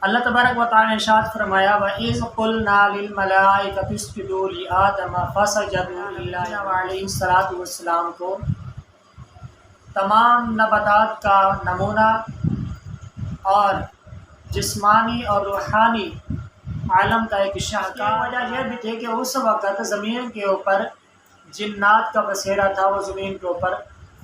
اللہ تبارک و تعالی نے ارشاد فرمایا وَإِذْ قُلْنَا لِلْمَلَائِكَةِ اسْجُدُوا لِآدَمَ فَسَجَدُوا إِلَّا علیہ الصلوۃ والسلام کو تمام نباتات کا نمونہ اور جسمانی اور روحانی عالم کا ایک شاہکار وجہ یہ بھی تھی کہ اس وقت زمین کے اوپر جنات کا بسیرا تھا، وہ زمین کے اوپر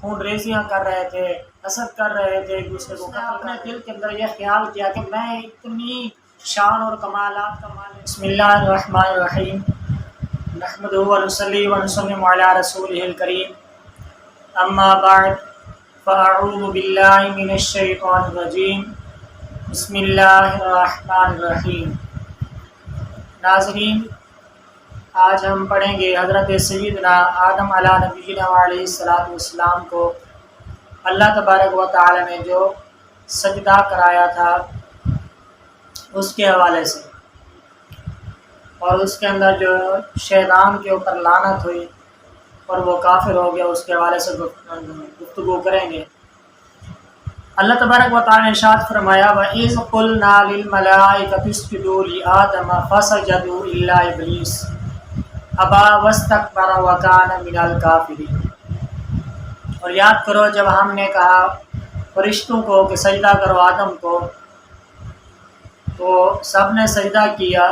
خون ریزیاں کر رہے تھے، حسد کر رہے تھے ایک دوسرے کو، اپنے دل کے اندر یہ خیال کیا کہ میں اتنی شان اور کمالات کا مالک۔ بسم اللہ الرحمن الرحیم، نحمدہ ونصلی ونسلم علی رسولہ الکریم، اما بعد فاعوذ باللہ من الشیطان الرجیم، بسم اللہ الرحمن الرحیم۔ ناظرین، آج ہم پڑھیں گے حضرت سیدنا آدم علیہ نبینا علیہ الصلوۃ والسلام کو اللہ تبارک و تعالی نے جو سجدہ کرایا تھا اس کے حوالے سے، اور اس کے اندر جو شیطان کے اوپر لعنت ہوئی اور وہ کافر ہو گیا، اس کے حوالے سے گفتگو کریں گے۔ اللہ تبارک و تعالی نے ارشاد فرمایا وَإِذْ قُلْنَا لِلْمَلَائِكَةِ اسْجُدُوا لِآدَمَ فَسَجَدُوا إِلَّا إِبْلِيسَ أَبَىٰ وَاسْتَكْبَرَ وَكَانَ مِنَ الْكَافِرِينَ۔ اور یاد کرو جب ہم نے کہا فرشتوں کو کہ سجدہ کرو آدم کو، تو سب نے سجدہ کیا،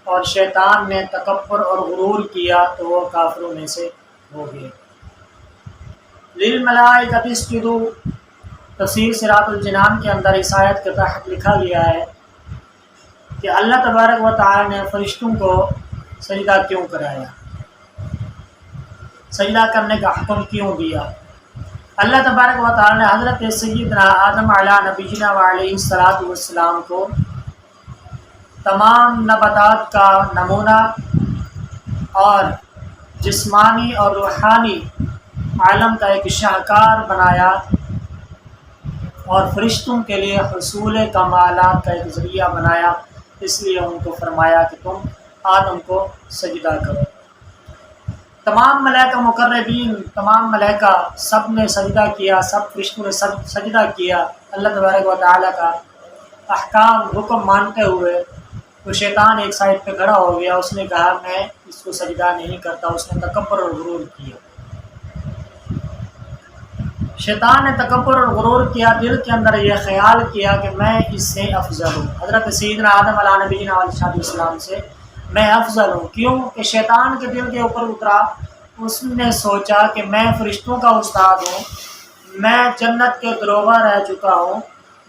اور شیطان نے تکبر اور غرور کیا تو وہ کافروں میں سے ہو گئے۔ لِلْمَلَائِكَةِ اسْجُدُوا، تفسیر صراط الجنان کے اندر اس آیت کے تحت لکھا گیا ہے کہ اللہ تبارک و تعالی نے فرشتوں کو سجدہ کیوں کرایا، سجدہ کرنے کا حکم کیوں دیا۔ اللہ تبارک و تعالی نے حضرت سیدنا آدم علیہ نبینا علیہ الصلوۃ والسلام کو تمام نباتات کا نمونہ اور جسمانی اور روحانی عالم کا ایک شاہکار بنایا، اور فرشتوں کے لیے حصول کمالات کا ایک ذریعہ بنایا، اس لیے ان کو فرمایا کہ تم آدم کو سجدہ کرو۔ تمام ملائکہ مقربین، تمام ملائکہ سب نے سجدہ کیا، سب فرشتوں نے سجدہ کیا اللہ تبارک و تعالیٰ کا احکام حکم مانتے ہوئے۔ تو شیطان ایک سائڈ پہ کھڑا ہو گیا، اس نے کہا میں اس کو سجدہ نہیں کرتا، اس نے تکبر اور غرور کیا۔ شیطان نے تکبر اور غرور کیا، دل کے اندر یہ خیال کیا کہ میں اس سے افضل ہوں، حضرت سیدنا آدم علیہ نبینا علیہ السلام سے میں افضل ہوں۔ کیوں کہ شیطان کے دل کے اوپر اترا، اس نے سوچا کہ میں فرشتوں کا استاد ہوں، میں جنت کے دروغہ رہ چکا ہوں،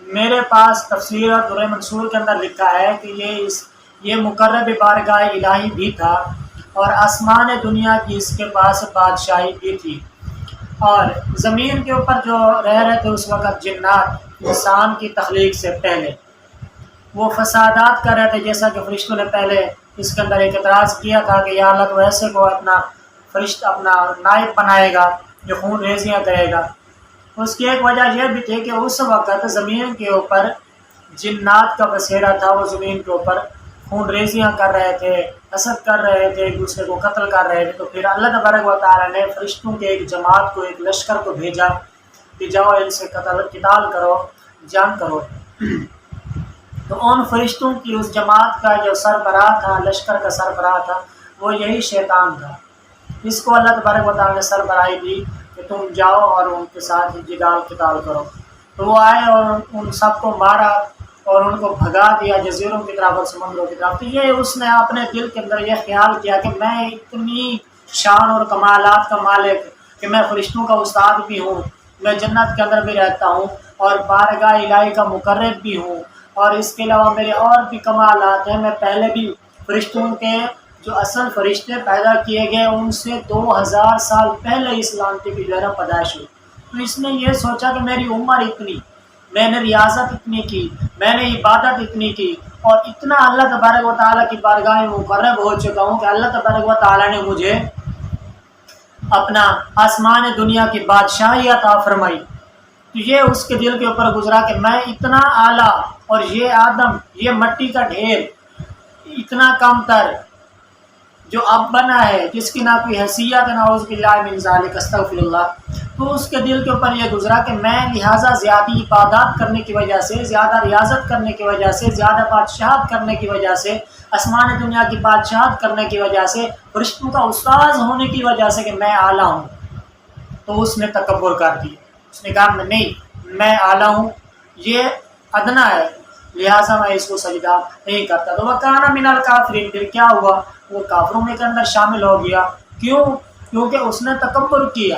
میرے پاس تفسیر در منصور کے اندر لکھا ہے کہ یہ مقرب بارگاہ الہی بھی تھا، اور آسمان دنیا کی اس کے پاس بادشاہی بھی تھی، اور زمین کے اوپر جو رہ رہے تھے اس وقت جنات انسان کی تخلیق سے پہلے وہ فسادات کر رہے تھے، جیسا کہ فرشتوں نے پہلے اس کے اندر ایک اعتراض کیا تھا کہ یا اللہ تو ایسے کو اپنا فرشتہ اپنا نائب بنائے گا جو خون ریزیاں کرے گا۔ اس کی ایک وجہ یہ بھی تھی کہ اس وقت زمین کے اوپر جنات کا بسیرا تھا، وہ زمین کے اوپر خون ریزیاں کر رہے تھے، حسد کر رہے تھے، ایک دوسرے کو قتل کر رہے تھے۔ تو پھر اللہ تبارک و تعالی نے فرشتوں کے ایک جماعت کو، ایک لشکر کو بھیجا کہ جاؤ ان سے قتال کرو، جنگ کرو۔ تو ان فرشتوں کی اس جماعت کا جو سربراہ تھا، لشکر کا سربراہ تھا، وہ یہی شیطان تھا۔ اس کو اللہ تبارک و تعالی نے سربراہی دی کہ تم جاؤ اور ان کے ساتھ جدال قتال کرو۔ تو وہ آئے اور ان سب کو مارا اور ان کو بھگا دیا جزیروں کی طرف اور سمندروں کی طرف۔ تو یہ اس نے اپنے دل کے اندر یہ خیال کیا کہ میں اتنی شان اور کمالات کا مالک کہ میں فرشتوں کا استاد بھی ہوں، میں جنت کے اندر بھی رہتا ہوں، اور بارگاہ الہی کا مقرب بھی ہوں، اور اس کے علاوہ میرے اور بھی کمالات ہیں۔ میں پہلے بھی فرشتوں کے جو اصل فرشتے پیدا کیے گئے ان سے 2000 سال پہلے اس لعنتی کی جو ہے پیدائش ہوئی۔ تو اس نے یہ سوچا کہ میری عمر اتنی، میں نے ریاضت اتنی کی، میں نے عبادت اتنی کی، اور اتنا اللہ تبارک و تعالیٰ کی بارگاہ میں مقرب ہو چکا ہوں کہ اللہ تبارک و تعالیٰ نے مجھے اپنا آسمان دنیا کی بادشاہی عطا فرمائی۔ تو یہ اس کے دل کے اوپر گزرا کہ میں اتنا اعلیٰ، اور یہ آدم، یہ مٹی کا ڈھیر، اتنا کم تر، جو اب بنا ہے جس کی نہ کوئی حیثیت نعوذ باللہ من ذالک استغفر اللہ، تو اس کے دل کے اوپر یہ گزرا کہ میں لہٰذا زیادہ عبادات کرنے کی وجہ سے، زیادہ ریاضت کرنے کی وجہ سے، زیادہ بادشاہت کرنے کی وجہ سے، آسمان دنیا کی بادشاہت کرنے کی وجہ سے، فرشتوں کا استاذ ہونے کی وجہ سے کہ میں اعلیٰ ہوں، تو اس نے تکبر کر دیا۔ اس نے کہا نہیں، میں اعلیٰ ہوں، یہ ادنا ہے، لہٰذا میں اس کو سجدہ نہیں کرتا۔ تو وَكَانَ مِنَ الْكَافِرِينَ، پھر کیا ہوا؟ وہ کافروں میں کے اندر شامل ہو گیا۔ کیوں؟ کیونکہ اس نے تکبر کیا،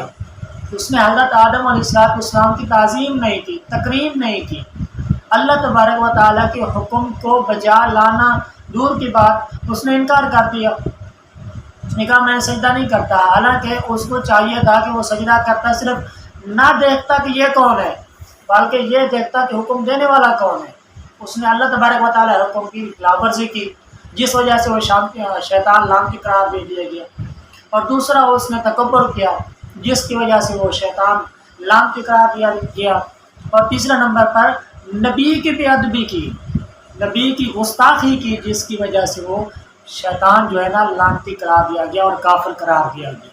اس نے حضرت آدم علیہ السلام کی تعظیم نہیں کی، تکریم نہیں کی، اللہ تبارک و تعالیٰ کے حکم کو بجا لانا دور کی بات، اس نے انکار کر دیا۔ اس نے کہا میں سجدہ نہیں کرتا، حالانکہ اس کو چاہیے تھا کہ وہ سجدہ کرتا، صرف نہ دیکھتا کہ یہ کون ہے، بلکہ یہ دیکھتا کہ حکم دینے والا کون ہے۔ اس نے اللہ تبارک و تعالیٰ حکم کی خلاف ورزی کی، جس وجہ سے وہ شیطان لعنتی قرار دے دیا گیا۔ اور دوسرا اس نے تکبر کیا، جس کی وجہ سے وہ شیطان لعنتی قرار دیا گیا۔ اور تیسرا نمبر پر نبی کی بے ادبی کی، نبی کی گستاخی کی، جس کی وجہ سے وہ شیطان جو ہے نا لعنتی قرار دیا گیا اور کافر قرار دیا گیا۔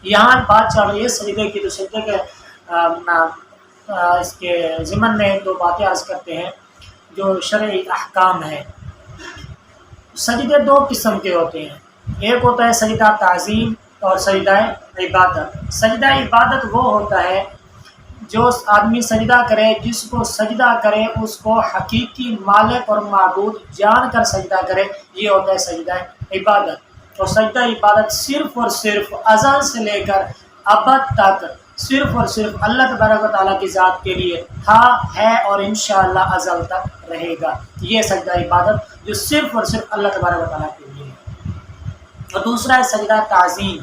یہاں بات چل رہی ہے سجدے کی، تو سجدے کے اس کے ضمن میں دو باتیں عرض کرتے ہیں جو شرعی احکام ہے۔ سجدے دو قسم کے ہوتے ہیں، ایک ہوتا ہے سجدہ تعظیم اور سجدہ عبادت۔ سجدہ عبادت وہ ہوتا ہے جو آدمی سجدہ کرے، جس کو سجدہ کرے اس کو حقیقی مالک اور معبود جان کر سجدہ کرے، یہ ہوتا ہے سجدہ عبادت۔ اور سجدہ عبادت صرف اور صرف ازل سے لے کر ابد تک صرف اور صرف اللہ تبارک و تعالیٰ کی ذات کے لیے تھا، ہے اور انشاءاللہ ازل تک رہے گا۔ یہ سجدہ عبادت جو صرف اور صرف اللہ تبارک و تعالیٰ کے لیے ہے۔ اور دوسرا ہے سجدہ تعظیم۔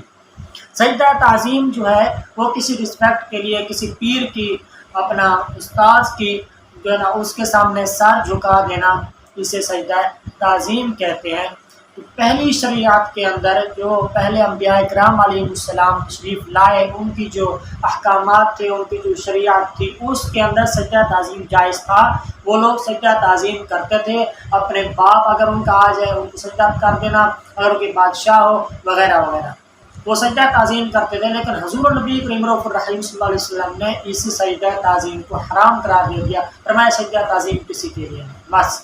سجدہ تعظیم جو ہے وہ کسی رسپیکٹ کے لیے، کسی پیر کی، اپنا استاذ کی جو ہے نا اس کے سامنے سر جھکا دینا، اسے سجدہ تعظیم کہتے ہیں۔ تو پہلی شریعت کے اندر جو پہلے انبیاء کرام علیہ السلام تشریف لائے، ان کی جو احکامات تھے، ان کی جو شریعت تھی، اس کے اندر سجدہ تعظیم جائز تھا۔ وہ لوگ سجدہ تعظیم کرتے تھے، اپنے باپ اگر ان کا آ جائے ان کو سجدہ کر دینا، اگر ان کے بادشاہ ہو وغیرہ وغیرہ، وہ سجدہ تعظیم کرتے تھے۔ لیکن حضور نبی کریم رؤوف الرحیم صلی اللہ علیہ وسلم نے اسی سجدہ تعظیم کو حرام قرار دے دیا، فرمایا سجدہ تعظیم کسی کے لیے نہیں۔ بس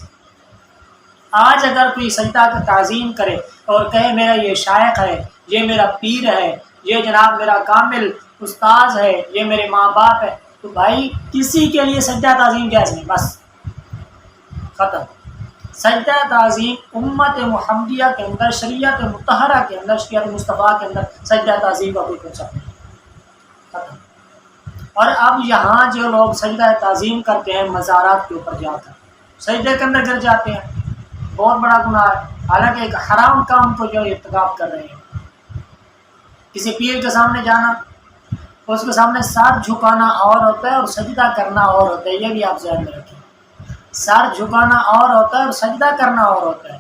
آج اگر کوئی سجدہ کا تعظیم کرے اور کہے میرا یہ شائخ ہے، یہ میرا پیر ہے، یہ جناب میرا کامل استاذ ہے، یہ میرے ماں باپ ہے، تو بھائی کسی کے لیے سجدہ تعظیم جائز نہیں، بس ختم۔ سجدہ تعظیم امت محمدیہ کے اندر، شریعت مطہرہ کے اندر، شریعت مصطفیٰ کے اندر سجدہ تعظیم کا کوئی کنسپٹ نہیں، ختم۔ اور اب یہاں جو لوگ سجدہ تعظیم کرتے ہیں مزارات کے اوپر جا کر سجدے کے اندر گر جاتے ہیں، بہت بڑا گناہ ہے، حالانکہ ایک حرام کام کو جو ارتکاب کر رہے ہیں۔ کسی پیر کے سامنے جانا، اس کے سامنے سر جھکانا اور ہوتا ہے اور سجدہ کرنا اور ہوتا ہے، یہ بھی آپ ذہن میں رکھیں۔ سر جھکانا اور ہوتا ہے اور سجدہ کرنا اور ہوتا ہے۔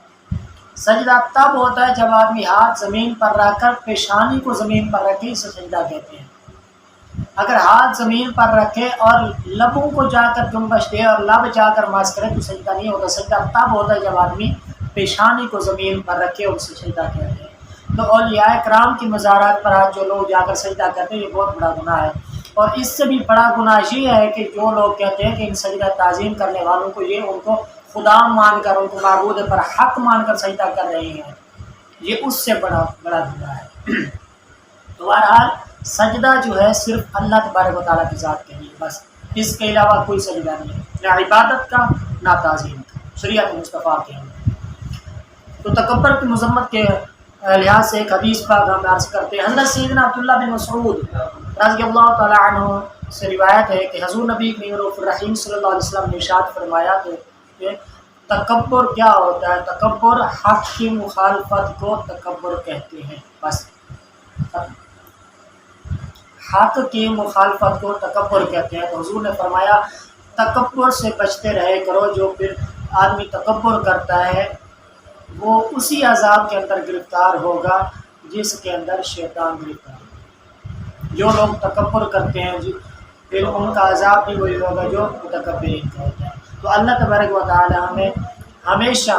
سجدہ تب ہوتا ہے جب آدمی ہاتھ زمین پر رکھ کر پیشانی کو زمین پر رکھے، اسے سجدہ کہتے ہیں۔ اگر ہاتھ زمین پر رکھے اور لبوں کو جا کر جنبش دے اور لب جا کر ماس کرے تو سجدہ نہیں ہوتا۔ سجدہ تب ہوتا ہے جب آدمی پیشانی کو زمین پر رکھے، اور اسے سجدہ کہتے ہیں۔ تو اولیاء کرام کی مزارات پر آج جو لوگ جا کر سجدہ کرتے ہیں، یہ بہت بڑا گناہ ہے۔ اور اس سے بھی بڑا گناہ یہ ہے کہ جو لوگ کہتے ہیں کہ ان سجدہ تعظیم کرنے والوں کو یہ ان کو خدا مان کر، ان کو معبود پر حق مان کر سجدہ کر رہے ہیں، یہ اس سے بڑا گناہ ہے۔ تو بہرحال سجدہ جو ہے صرف اللہ تبارک و تعالیٰ کی ذات کے لیے، بس اس کے علاوہ کوئی سجدہ نہیں ہے، نہ عبادت کا نہ تعظیم کا، شریعت مصطفیٰ کے اندر۔ تو تکبر کی مذمت کے لحاظ سے ایک حدیث پاک ہم عرض کرتے ہیں۔ حضرت سیدنا عبداللہ بن مسعود رضی اللہ تعالیٰ عنہ سے روایت ہے کہ حضور نبی کریم رؤوف الرحیم صلی اللہ علیہ وسلم نے ارشاد فرمایا کہ تکبر کیا ہوتا ہے؟ تکبر حق کی مخالفت کو تکبر کہتے ہیں، بس حق کی مخالفت کو تکبر کہتے ہیں۔ تو حضور نے فرمایا تکبر سے بچتے رہے کرو، جو پھر آدمی تکبر کرتا ہے وہ اسی عذاب کے اندر گرفتار ہوگا جس کے اندر شیطان گرفتار ہے۔ جو لوگ تکبر کرتے ہیں پھر ان کا عذاب بھی وہی ہوگا جو متکبرین کا ہوتا ہے۔ تو اللہ تبارک و تعالی ہمیں ہمیشہ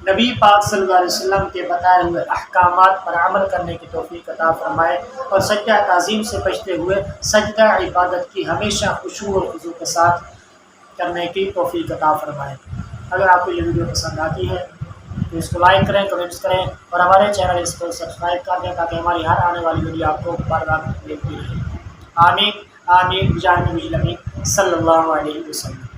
نبی پاک صلی اللہ علیہ وسلم کے بتائے ہوئے احکامات پر عمل کرنے کی توفیق عطا فرمائے، اور سجدہ تعظیم سے بچتے ہوئے سجدہ عبادت کی ہمیشہ خشوع اور خضوع کے ساتھ کرنے کی توفیق عطا فرمائے۔ اگر آپ کو یہ ویڈیو پسند آتی ہے تو اس کو لائک کریں، کمنٹس کریں، اور ہمارے چینل اس کو سبسکرائب کر دیں تاکہ ہماری ہر آنے والی ویڈیو آپ کو بار بار ملتی رہے۔ آمین آمین بجاہ نبی الامین صلی اللہ علیہ وسلم۔